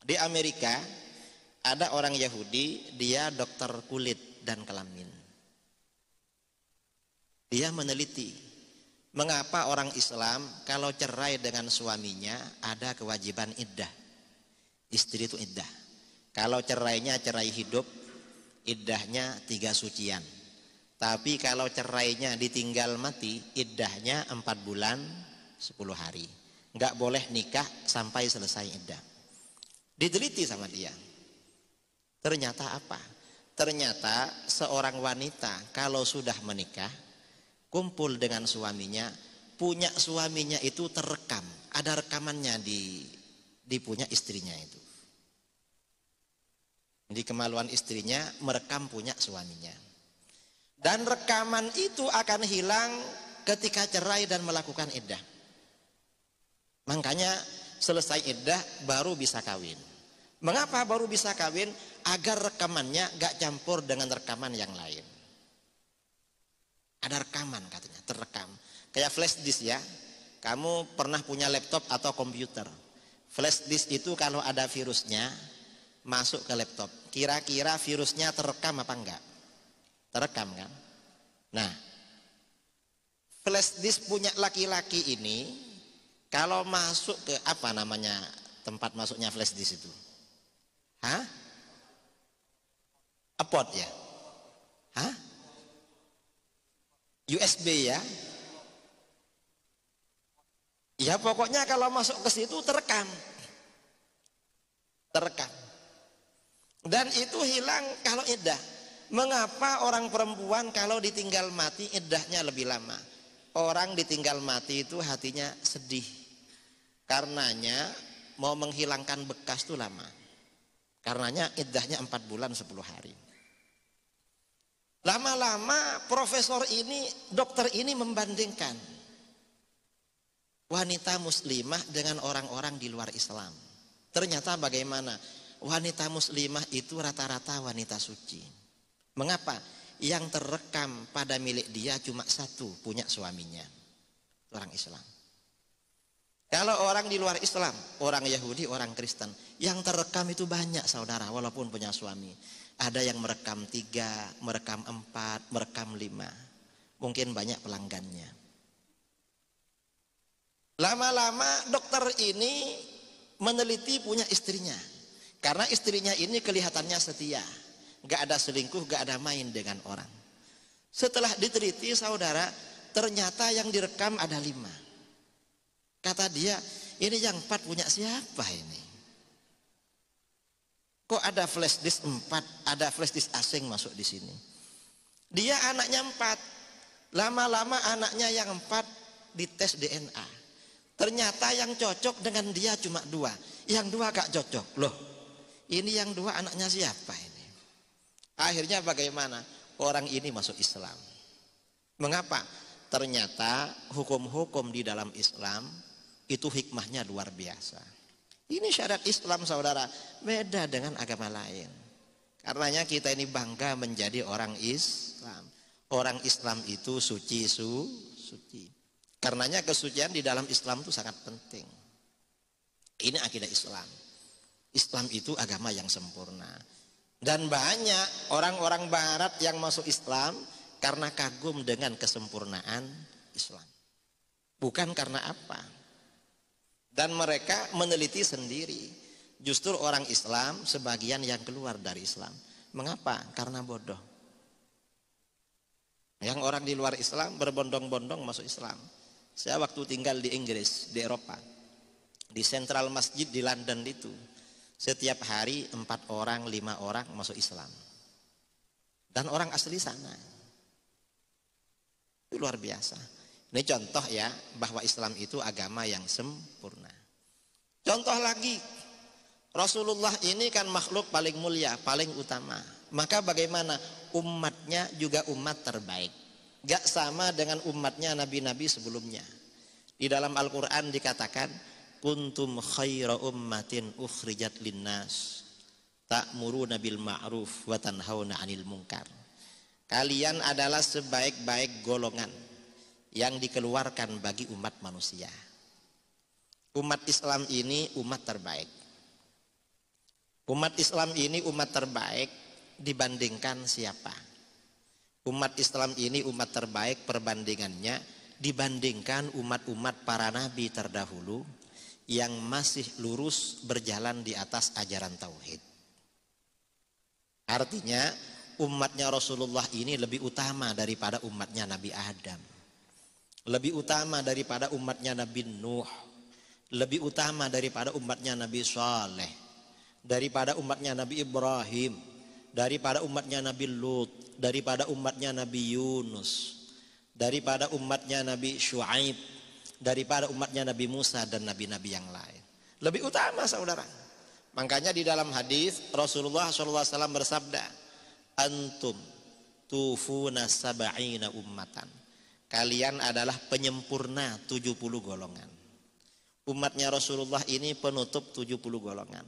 Speaker 1: Di Amerika ada orang Yahudi, dia dokter kulit dan kelamin. Dia meneliti mengapa orang Islam kalau cerai dengan suaminya ada kewajiban iddah. Istri itu iddah. Kalau cerainya cerai hidup, iddahnya 3 sucian. Tapi kalau cerainya ditinggal mati, iddahnya 4 bulan 10 hari. Nggak boleh nikah sampai selesai iddah. Diteliti sama dia. Ternyata apa? Ternyata seorang wanita kalau sudah menikah, kumpul dengan suaminya, punya suaminya itu terekam. Ada rekamannya di punya istrinya itu. Di kemaluan istrinya merekam punya suaminya. Dan rekaman itu akan hilang ketika cerai dan melakukan iddah. Makanya selesai iddah baru bisa kawin. Mengapa baru bisa kawin? Agar rekamannya gak campur dengan rekaman yang lain. Ada rekaman katanya, terekam. Kayak flash disk ya. Kamu pernah punya laptop atau komputer. Flash disk itu kalau ada virusnya masuk ke laptop. Kira-kira virusnya terekam apa enggak? Terekam kan? Nah, flash disk punya laki-laki ini kalau masuk ke apa namanya tempat masuknya flash disk itu? Hah? Upload ya? Hah? USB ya? Ya pokoknya kalau masuk ke situ terekam. Terekam. Dan itu hilang kalau iddah. Mengapa orang perempuan kalau ditinggal mati iddahnya lebih lama? Orang ditinggal mati itu hatinya sedih. Karenanya mau menghilangkan bekas itu lama. Karenanya iddahnya 4 bulan 10 hari. Lama-lama profesor ini, dokter ini membandingkan wanita muslimah dengan orang-orang di luar Islam. Ternyata bagaimana? Wanita muslimah itu rata-rata wanita suci. Mengapa? Yang terekam pada milik dia cuma 1, punya suaminya. Orang Islam. Kalau orang di luar Islam, orang Yahudi, orang Kristen, yang terekam itu banyak saudara, walaupun punya suami. Ada yang merekam 3, merekam 4, merekam 5. Mungkin banyak pelanggannya. Lama-lama dokter ini meneliti punya istrinya. Karena istrinya ini kelihatannya setia. Gak ada selingkuh, gak ada main dengan orang. Setelah diteliti saudara, ternyata yang direkam ada 5.
Speaker 2: Kata dia, ini yang 4 punya siapa ini? Kok ada flash disk 4, ada flash disk asing masuk di sini? Dia anaknya 4. Lama-lama anaknya yang 4 dites DNA. Ternyata yang cocok dengan dia cuma 2. Yang 2 gak cocok. Loh, ini yang 2 anaknya siapa ini? Akhirnya bagaimana? Orang ini masuk Islam. Mengapa? Ternyata hukum-hukum di dalam Islam itu hikmahnya luar biasa. Ini syarat Islam, saudara, beda dengan agama lain. Karenanya kita ini bangga menjadi orang Islam. Orang Islam itu suci. Karenanya kesucian di dalam Islam itu sangat penting. Ini akidah Islam. Islam itu agama yang sempurna. Dan banyak orang-orang barat yang masuk Islam karena kagum dengan kesempurnaan Islam. Bukan karena apa. Dan mereka meneliti sendiri. Justru orang Islam sebagian yang keluar dari Islam. Mengapa? Karena bodoh. Yang orang di luar Islam berbondong-bondong masuk Islam. Saya waktu tinggal di Inggris, di Eropa, di Central Masjid di London itu, setiap hari 4 orang, 5 orang masuk Islam. Dan orang asli sana. Itu luar biasa. Ini contoh ya, bahwa Islam itu agama yang sempurna. Contoh lagi, Rasulullah ini kan makhluk paling mulia, paling utama. Maka bagaimana? Umatnya juga umat terbaik. Gak sama dengan umatnya nabi-nabi sebelumnya. Di dalam Al-Quran dikatakan, kuntum khaira ummatin ukhrijat linnas ta'muruna bil ma'ruf wa tanhauna 'anil munkar. Kalian adalah sebaik-baik golongan yang dikeluarkan bagi umat manusia. Umat Islam ini umat terbaik. Umat Islam ini umat terbaik dibandingkan siapa? Umat Islam ini umat terbaik perbandingannya dibandingkan umat-umat para nabi terdahulu yang masih lurus berjalan di atas ajaran tauhid. Artinya umatnya Rasulullah ini lebih utama daripada umatnya Nabi Adam. Lebih utama daripada umatnya Nabi Nuh. Lebih utama daripada umatnya Nabi Saleh. Daripada umatnya Nabi Ibrahim. Daripada umatnya Nabi Lut. Daripada umatnya Nabi Yunus. Daripada umatnya Nabi Shu'aib. Daripada umatnya Nabi Musa dan nabi-nabi yang lain. Lebih utama, saudara. Makanya di dalam hadis Rasulullah SAW bersabda, antum tufuna sab'ina ummatan. Kalian adalah penyempurna 70 golongan. Umatnya Rasulullah ini penutup 70 golongan.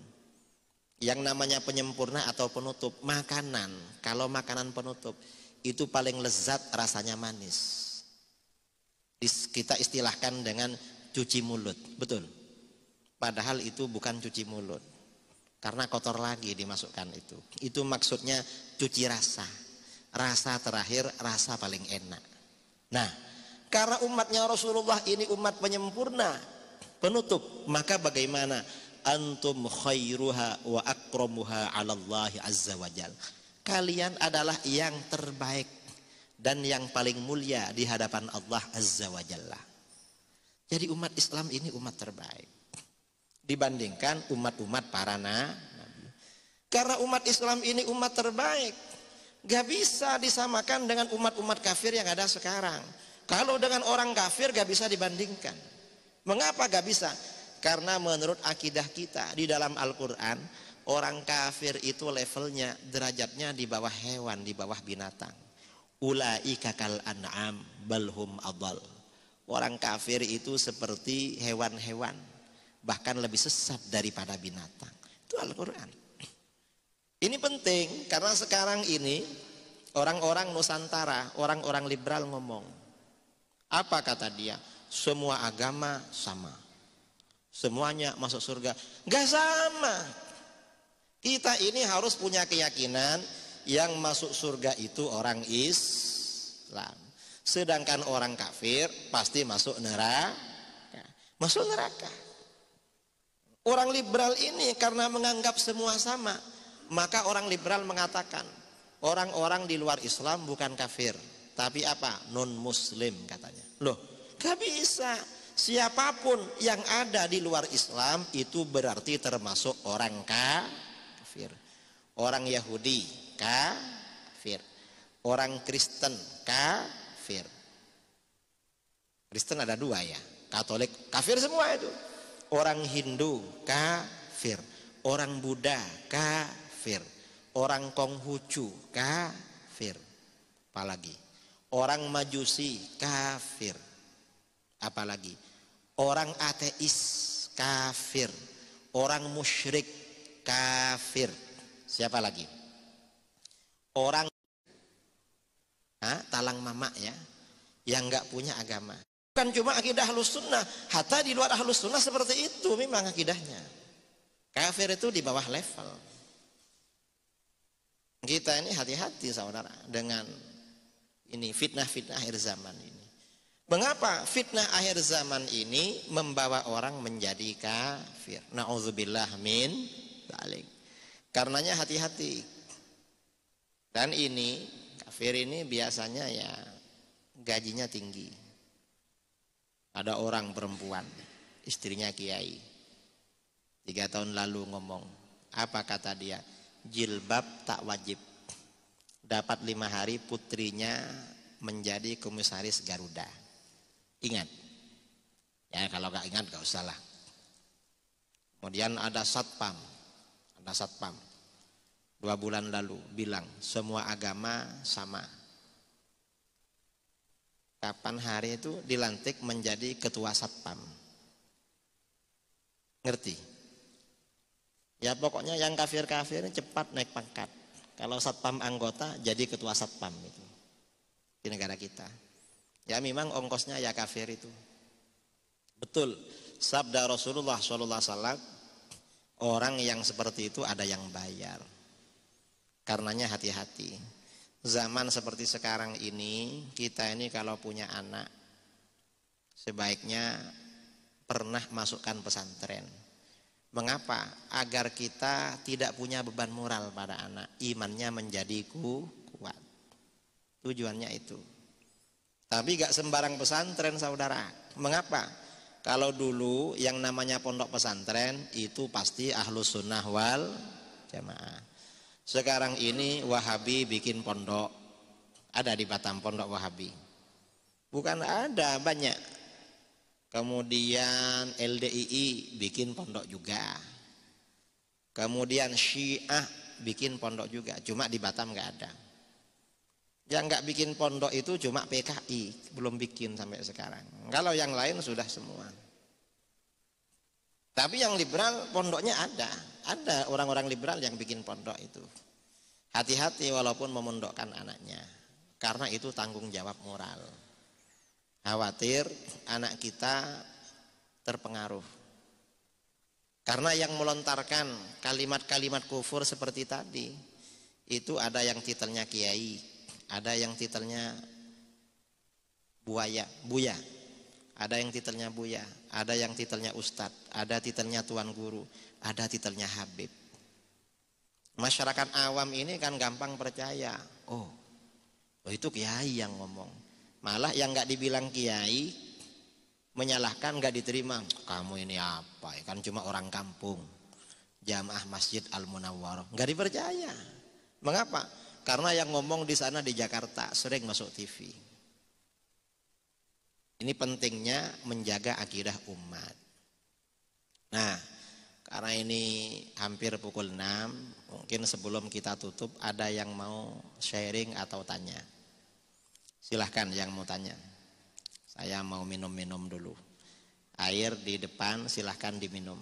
Speaker 2: Yang namanya penyempurna atau penutup, makanan. Kalau makanan penutup, itu paling lezat, rasanya manis. Kita istilahkan dengan cuci mulut, betul? Padahal itu bukan cuci mulut. Karena kotor lagi dimasukkan itu. Itu maksudnya cuci rasa. Rasa terakhir, rasa paling enak. Nah, karena umatnya Rasulullah ini umat penyempurna, penutup, maka bagaimana? Antum khairuha wa akramuha 'alallahi azza wajal. Kalian adalah yang terbaik dan yang paling mulia di hadapan Allah azza wajalla. Jadi umat Islam ini umat terbaik dibandingkan umat-umat para nabi. Karena umat Islam ini umat terbaik, gak bisa disamakan dengan umat-umat kafir yang ada sekarang. Kalau dengan orang kafir gak bisa dibandingkan. Mengapa gak bisa? Karena menurut akidah kita di dalam Al-Quran, orang kafir itu levelnya, derajatnya di bawah hewan, di bawah binatang. Ulaika kal an'am balhum adal. Orang kafir itu seperti hewan-hewan, bahkan lebih sesat daripada binatang. Itu Al-Quran. Ini penting karena sekarang ini orang-orang Nusantara, orang-orang liberal ngomong. Apa kata dia? Semua agama sama. Semuanya masuk surga. Gak sama. Kita ini harus punya keyakinan yang masuk surga itu orang Islam. Sedangkan orang kafir pasti masuk neraka. Masuk neraka. Orang liberal ini karena menganggap semua sama, maka orang liberal mengatakan orang-orang di luar Islam bukan kafir, tapi apa? Non muslim katanya. Loh, gak bisa. Siapapun yang ada di luar Islam itu berarti termasuk orang kafir. Orang Yahudi kafir. Orang Kristen kafir. Kristen ada dua ya, Katolik kafir semua itu. Orang Hindu kafir. Orang Buddha kafir. Orang Konghucu kafir. Apalagi orang Majusi kafir. Apalagi orang ateis kafir. Orang musyrik kafir. Siapa lagi? Orang talang mamak ya, yang nggak punya agama. Bukan cuma akidah Ahlus Sunnah, hatta di luar Ahlus Sunnah seperti itu memang akidahnya. Kafir itu di bawah level. Kita ini hati-hati saudara dengan ini fitnah-fitnah akhir zaman ini. Mengapa fitnah akhir zaman ini membawa orang menjadi kafir? Na'udzubillah min dzalik. Karenanya hati-hati. Dan ini kafir ini biasanya ya gajinya tinggi. Ada orang perempuan, istrinya kiai. 3 tahun lalu ngomong, apa kata dia? Jilbab tak wajib. Dapat 5 hari putrinya menjadi komisaris Garuda. Ingat. Ya kalau gak ingat gak usah lah. Kemudian ada satpam. 2 bulan lalu bilang semua agama sama. Kapan hari itu dilantik menjadi ketua satpam. Ngerti? Ya pokoknya yang kafir-kafir cepat naik pangkat. Kalau satpam anggota jadi ketua satpam itu. Di negara kita. Ya memang ongkosnya ya kafir itu. Betul. Sabda Rasulullah SAW, orang yang seperti itu ada yang bayar. Karenanya hati-hati. Zaman seperti sekarang ini, kita ini kalau punya anak, sebaiknya pernah masukkan pesantren. Mengapa? Agar kita tidak punya beban moral pada anak. Imannya menjadi kuat. Tujuannya itu. Tapi gak sembarang pesantren saudara. Mengapa? Kalau dulu yang namanya pondok pesantren itu pasti Ahlus Sunnah wal Jamaah. Sekarang ini Wahabi bikin pondok. Ada di Batam pondok Wahabi. Bukan ada, banyak. Kemudian LDII bikin pondok juga. Kemudian Syiah bikin pondok juga. Cuma di Batam nggak ada. Yang nggak bikin pondok itu cuma PKI. Belum bikin sampai sekarang. Kalau yang lain sudah semua. Tapi yang liberal pondoknya ada. Ada orang-orang liberal yang bikin pondok itu. Hati-hati walaupun memondokkan anaknya. Karena itu tanggung jawab moral. Khawatir anak kita terpengaruh. Karena yang melontarkan kalimat-kalimat kufur seperti tadi. Itu ada yang titelnya kiai. Ada yang titelnya buya. Ada yang titelnya buya. Ada yang titelnya ustadz. Ada titelnya tuan guru. Ada titelnya habib. Masyarakat awam ini kan gampang percaya. Oh itu kiai yang ngomong. Malah yang gak dibilang kiai menyalahkan, gak diterima. Kamu ini apa? Kan cuma orang kampung. Jamaah Masjid Al-Munawwarah. Gak dipercaya. Mengapa? Karena yang ngomong di sana di Jakarta sering masuk TV. Ini pentingnya menjaga akidah umat. Nah, karena ini hampir pukul 6, mungkin sebelum kita tutup ada yang mau sharing atau tanya. Silahkan yang mau tanya. Saya mau minum-minum dulu. Air di depan silahkan diminum.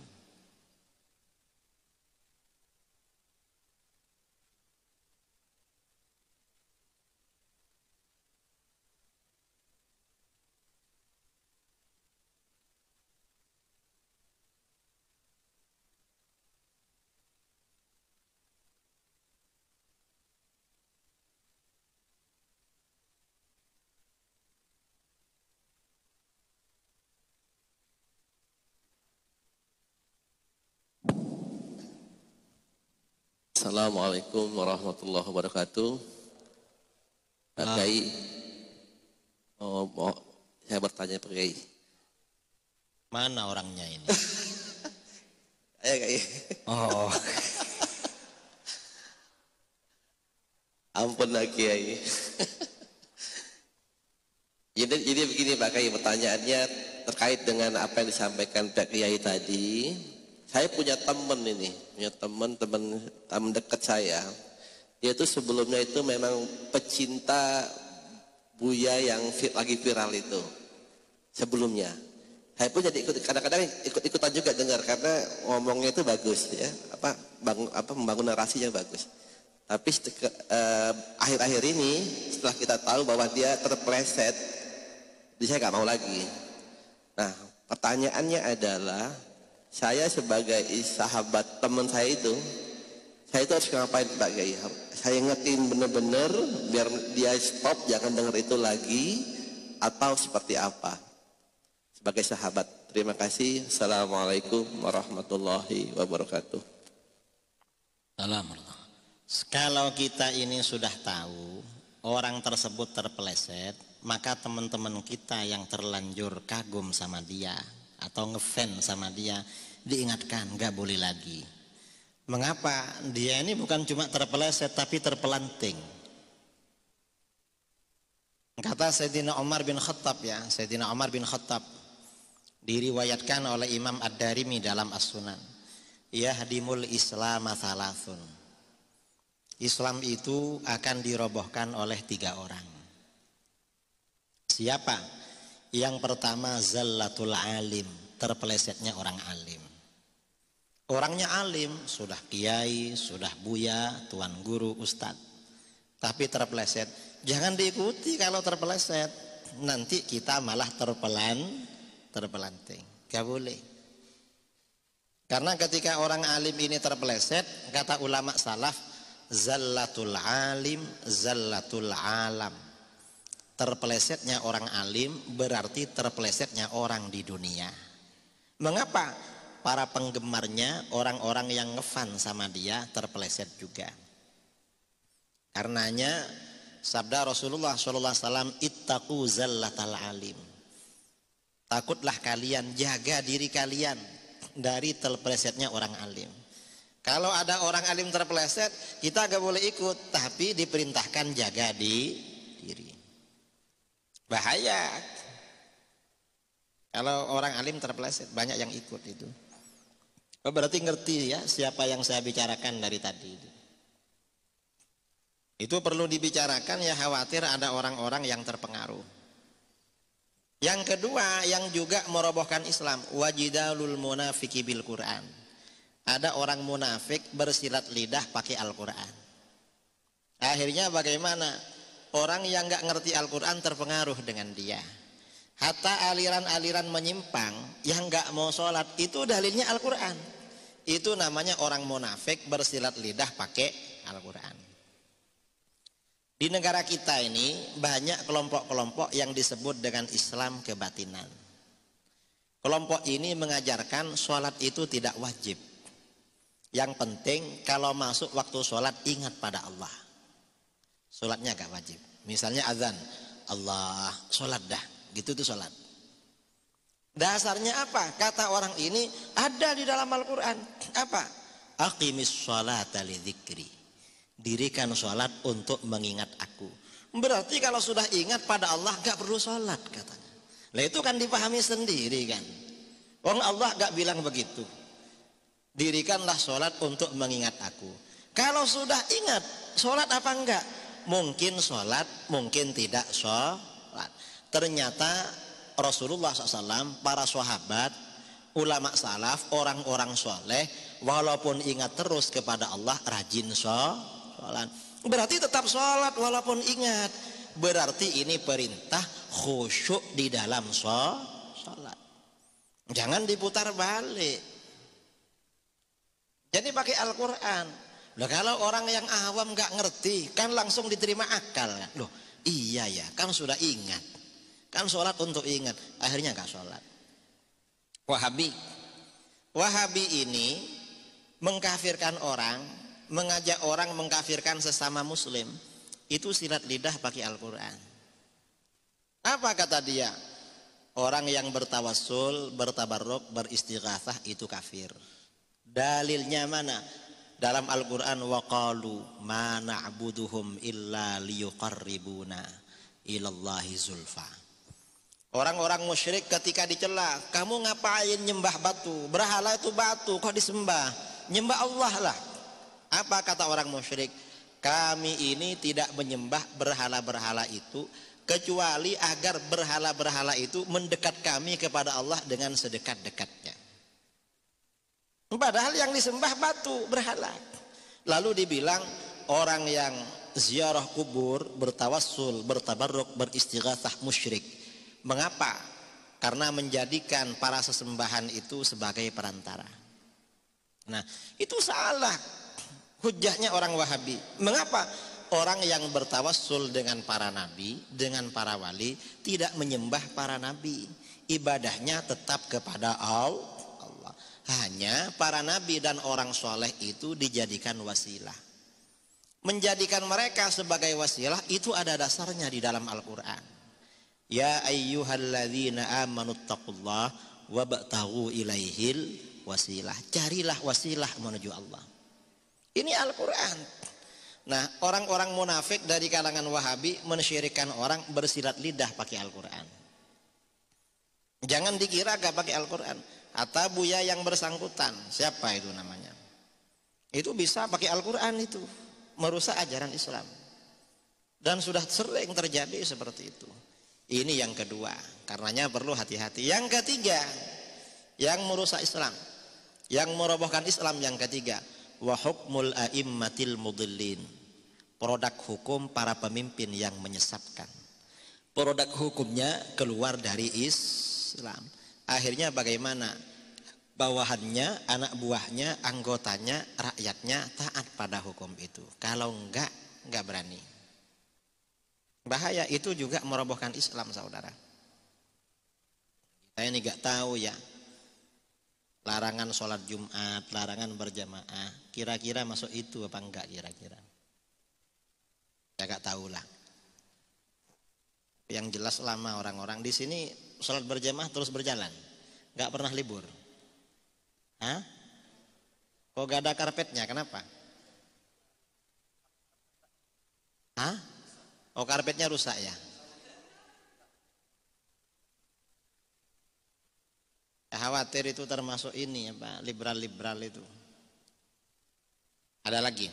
Speaker 3: Assalamualaikum warahmatullahi wabarakatuh. Pak Kiai, saya bertanya Pak Kiai.
Speaker 2: Mana orangnya ini?
Speaker 3: Ayo kayak.
Speaker 2: Oh.
Speaker 3: Ampun lah Kiai. Jadi begini Pak Kiai, pertanyaannya terkait dengan apa yang disampaikan Pak Kiai tadi. Saya punya teman ini, teman dekat saya. Dia itu sebelumnya itu memang pecinta Buya yang lagi viral itu. Sebelumnya. Saya pun jadi kadang-kadang ikut-ikutan juga dengar karena ngomongnya itu bagus ya, membangun narasinya bagus. Tapi akhir-akhir ini setelah kita tahu bahwa dia terpleset, jadi saya nggak mau lagi. Nah, pertanyaannya adalah saya sebagai sahabat teman saya itu harus ngapain Pak Kiai? Saya ingetin bener-bener biar dia stop, jangan dengar itu lagi, atau seperti apa? Sebagai sahabat. Terima kasih. Assalamualaikum warahmatullahi wabarakatuh.
Speaker 2: Assalamualaikum. Kalau kita ini sudah tahu orang tersebut terpeleset, maka teman-teman kita yang terlanjur kagum sama dia atau ngefans sama dia diingatkan gak boleh lagi. Mengapa? Dia ini bukan cuma terpeleset tapi terpelanting. Kata Sayyidina Umar bin Khattab ya, Sayyidina Umar bin Khattab diriwayatkan oleh Imam Ad-Darimi dalam As-Sunan. Yahdimul Islam thalathun. Islam itu akan dirobohkan oleh 3 orang. Siapa? Yang pertama zallatul alim, terpelesetnya orang alim. Orangnya alim, sudah kiai, sudah buya, tuan guru, ustad, tapi terpeleset. Jangan diikuti kalau terpeleset, nanti kita malah terpelanting. Gak boleh. Karena ketika orang alim ini terpeleset, kata ulama salaf, zallatul alim, zallatul alam. Terpelesetnya orang alim berarti terpelesetnya orang di dunia. Mengapa? Para penggemarnya, orang-orang yang ngefans sama dia terpeleset juga. Karenanya sabda Rasulullah SAW, ittaqu zallatal alim. Takutlah kalian, jaga diri kalian dari terpelesetnya orang alim. Kalau ada orang alim terpeleset, kita gak boleh ikut, tapi diperintahkan jaga diri. Bahaya. Kalau orang alim terpeleset, banyak yang ikut itu. Berarti ngerti ya siapa yang saya bicarakan dari tadi. Itu perlu dibicarakan ya, khawatir ada orang-orang yang terpengaruh. Yang kedua yang juga merobohkan Islam, wajidalul munafiki bil Quran. Ada orang munafik bersilat lidah pakai Al-Quran. Akhirnya bagaimana? Orang yang gak ngerti Al-Quran terpengaruh dengan dia. Hatta aliran-aliran menyimpang yang gak mau sholat itu dalilnya Al-Quran. Itu namanya orang munafik bersilat lidah pakai Al-Quran. Di negara kita ini banyak kelompok-kelompok yang disebut dengan Islam kebatinan. Kelompok ini mengajarkan sholat itu tidak wajib. Yang penting kalau masuk waktu sholat ingat pada Allah. Sholatnya gak wajib. Misalnya azan, Allah, sholat dah. Gitu tuh sholat. Dasarnya apa? Kata orang ini ada di dalam Al-Quran. Apa? Aqimis sholata li dzikri. Dirikan sholat untuk mengingat aku. Berarti kalau sudah ingat pada Allah gak perlu sholat katanya. Nah itu kan dipahami sendiri kan. Wong Allah gak bilang begitu. Dirikanlah sholat untuk mengingat aku. Kalau sudah ingat sholat apa enggak? Mungkin sholat, mungkin tidak sholat. Ternyata Rasulullah SAW, para sahabat, ulama salaf, orang-orang soleh, walaupun ingat terus kepada Allah, rajin sholat. Berarti tetap sholat walaupun ingat. Berarti ini perintah khusyuk di dalam sholat. Jangan diputar balik. Jadi pakai Al-Quran. Loh, kalau orang yang awam gak ngerti, kan langsung diterima akal. Loh, iya ya, kan sudah ingat. Kan sholat untuk ingat. Akhirnya gak sholat. Wahabi ini mengkafirkan orang, mengajak orang mengkafirkan sesama muslim. Itu silat lidah pakai Al-Quran. Apa kata dia? orang yang bertawassul, bertabarruk, beristighatsah itu kafir. Dalilnya mana? Dalam Al-Quran, waqalu ma na'buduhum illa liyuqarribuna ilallahi zulfa. Orang-orang musyrik ketika dicela, kamu ngapain nyembah batu? Berhala itu batu, kok disembah? Nyembah Allah lah. Apa kata orang musyrik? Kami ini tidak menyembah berhala-berhala itu kecuali agar berhala-berhala itu mendekat kami kepada Allah dengan sedekat-dekatnya. Padahal yang disembah batu, berhala. Lalu dibilang orang yang ziarah kubur, bertawassul, bertabarruk, beristighatsah musyrik. Mengapa? Karena menjadikan para sesembahan itu sebagai perantara. Nah, itu salah hujahnya orang Wahabi. Mengapa? Orang yang bertawassul dengan para nabi, dengan para wali, tidak menyembah para nabi. Ibadahnya tetap kepada Allah. Hanya para nabi dan orang soleh itu dijadikan wasilah. Menjadikan mereka sebagai wasilah itu ada dasarnya di dalam Al-Quran. Ya ayyuhalladzina amanuttaqullah wabtaghu ilaihil wasilah. Carilah wasilah menuju Allah. Ini Al-Quran. Nah, orang-orang munafik dari kalangan Wahabi mensyirikkan orang bersilat lidah pakai Al-Quran. Jangan dikira gak pakai Al-Quran. Atau buya yang bersangkutan, siapa itu namanya? Itu bisa pakai Al-Quran itu, merusak ajaran Islam. Dan sudah sering terjadi seperti itu. Ini yang kedua, karenanya perlu hati-hati. Yang ketiga, yang merusak Islam, yang merobohkan Islam yang ketiga, wa hukmul a'immatil mudillin. Produk hukum para pemimpin yang menyesatkan. Produk hukumnya keluar dari Islam. Akhirnya bagaimana? Bawahannya, anak buahnya, anggotanya, rakyatnya taat pada hukum itu. Kalau enggak berani. Bahaya, itu juga merobohkan Islam, saudara. Saya ini enggak tahu ya. Larangan sholat Jumat, larangan berjamaah, kira-kira masuk itu apa enggak kira-kira? Ya enggak tahu lah. Yang jelas lama orang-orang di sini sholat berjamaah terus berjalan, enggak pernah libur. Hah? Kok gak ada karpetnya? Kenapa? Hah? Oh, karpetnya rusak ya? Khawatir itu termasuk ini apa? Liberal-liberal itu. Ada lagi?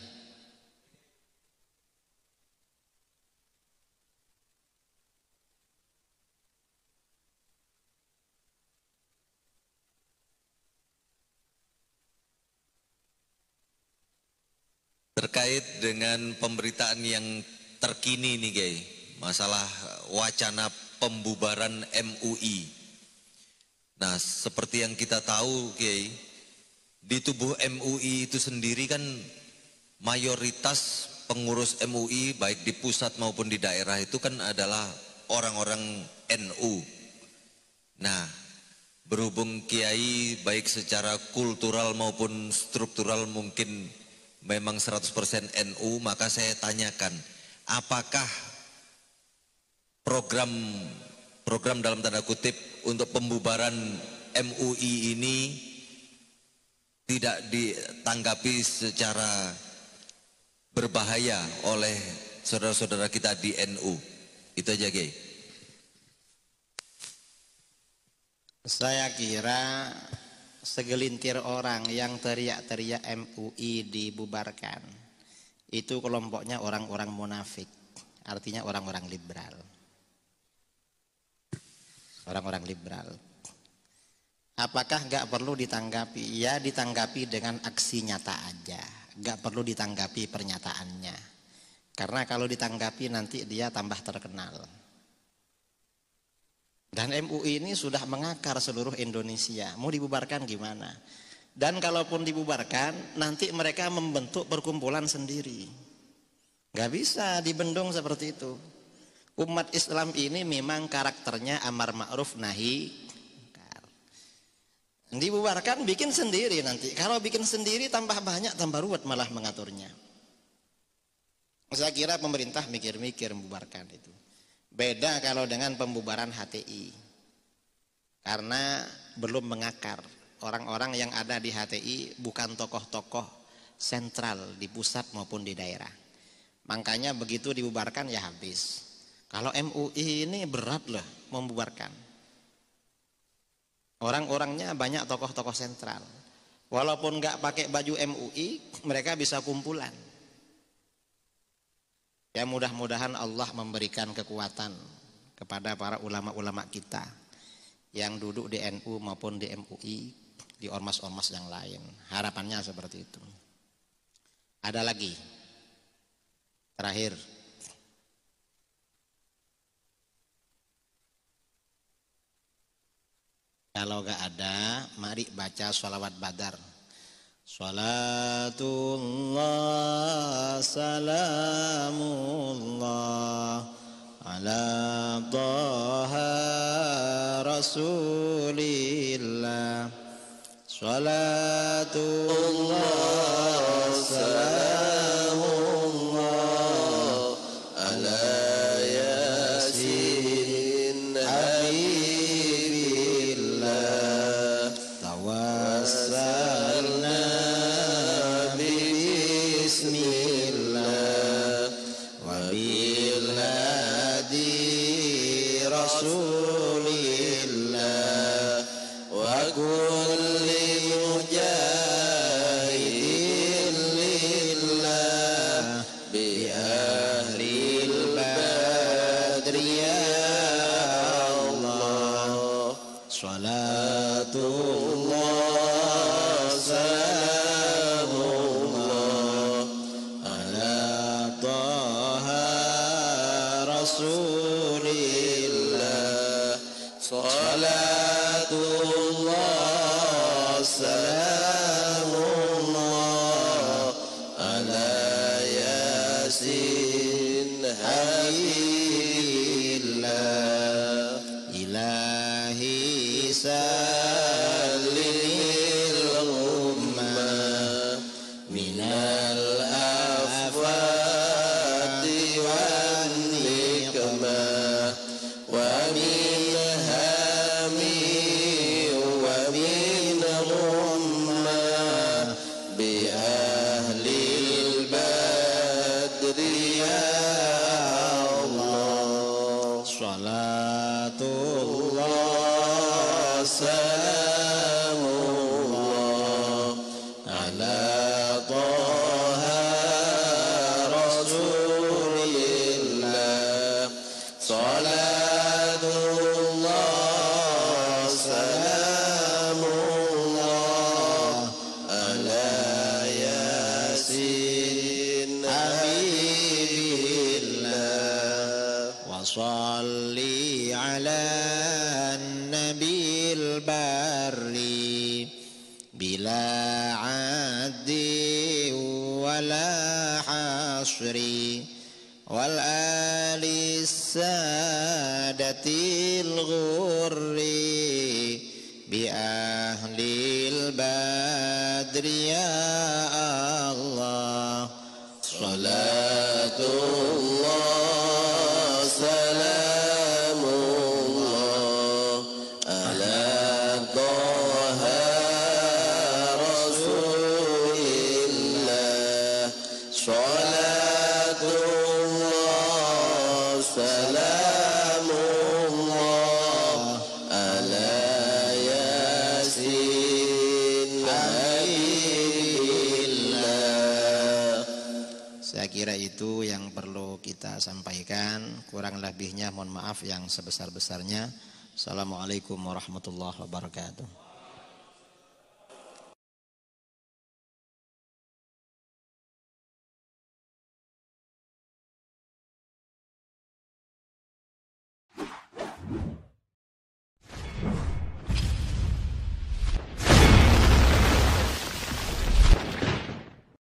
Speaker 4: Terkait dengan pemberitaan yang terkini nih Kiai, masalah wacana pembubaran MUI. Nah, seperti yang kita tahu Kiai, di tubuh MUI itu sendiri kan mayoritas pengurus MUI baik di pusat maupun di daerah itu kan adalah orang-orang NU. Nah, berhubung Kiai baik secara kultural maupun struktural mungkin memang 100% NU, maka saya tanyakan, apakah program dalam tanda kutip untuk pembubaran MUI ini tidak ditanggapi secara berbahaya oleh saudara-saudara kita di NU? Itu aja Kiai.
Speaker 2: Saya kira segelintir orang yang teriak-teriak MUI dibubarkan itu kelompoknya orang-orang munafik, artinya orang-orang liberal. Orang-orang liberal. Apakah gak perlu ditanggapi? Ya, ditanggapi dengan aksi nyata aja, gak perlu ditanggapi pernyataannya. Karena kalau ditanggapi nanti dia tambah terkenal. Dan MUI ini sudah mengakar seluruh Indonesia. Mau dibubarkan gimana? Dan kalaupun dibubarkan, nanti mereka membentuk perkumpulan sendiri. Gak bisa dibendung seperti itu. Umat Islam ini memang karakternya amar ma'ruf nahi mungkar. Dibubarkan bikin sendiri nanti. Kalau bikin sendiri tambah banyak, tambah ruwet malah mengaturnya. Saya kira pemerintah mikir-mikir membubarkan itu. Beda kalau dengan pembubaran HTI. Karena belum mengakar. Orang-orang yang ada di HTI bukan tokoh-tokoh sentral di pusat maupun di daerah. Makanya begitu dibubarkan ya habis. Kalau MUI ini berat loh membubarkan. Orang-orangnya banyak tokoh-tokoh sentral. Walaupun nggak pakai baju MUI, mereka bisa kumpulan. Ya mudah-mudahan Allah memberikan kekuatan kepada para ulama-ulama kita yang duduk di NU maupun di MUI, di ormas-ormas yang lain. Harapannya seperti itu. Ada lagi. Terakhir. Kalau gak ada, mari baca sholawat badar. Salatullah salamullah ala Taha Rasulillah. Salatullah salamullah ala Yasin Habibillah. Tawassalna bismillah wa bil hadi Rasulillah wa kulli mujahidin lillah bi ahlil badri ya Allah. Salatullah salamullah ala Taha Rasulillah. Salatullah salamullah ala Yasin Habibillah. Ilahi salimil ummah minal afati wan nikmah wa min hami wa min ghummah bi ahlil badri ya Allah. Salatullah salamullah ala Taha Rasulillah. Salatullah salamullah ala Yasin Habibillah. Wa salli ala nabil barri bila addi wala hasri wal ali sadatil ghurri bi ahlil badri ya Allah. Salatullah salamullah ala Taha Rasulillah. Salatullah salamullah ala Yasin Habibillah. Saya kira itu yang perlu kita sampaikan. Kurang lebihnya mohon maaf yang sebesar-besarnya. Assalamualaikum warahmatullahi wabarakatuh.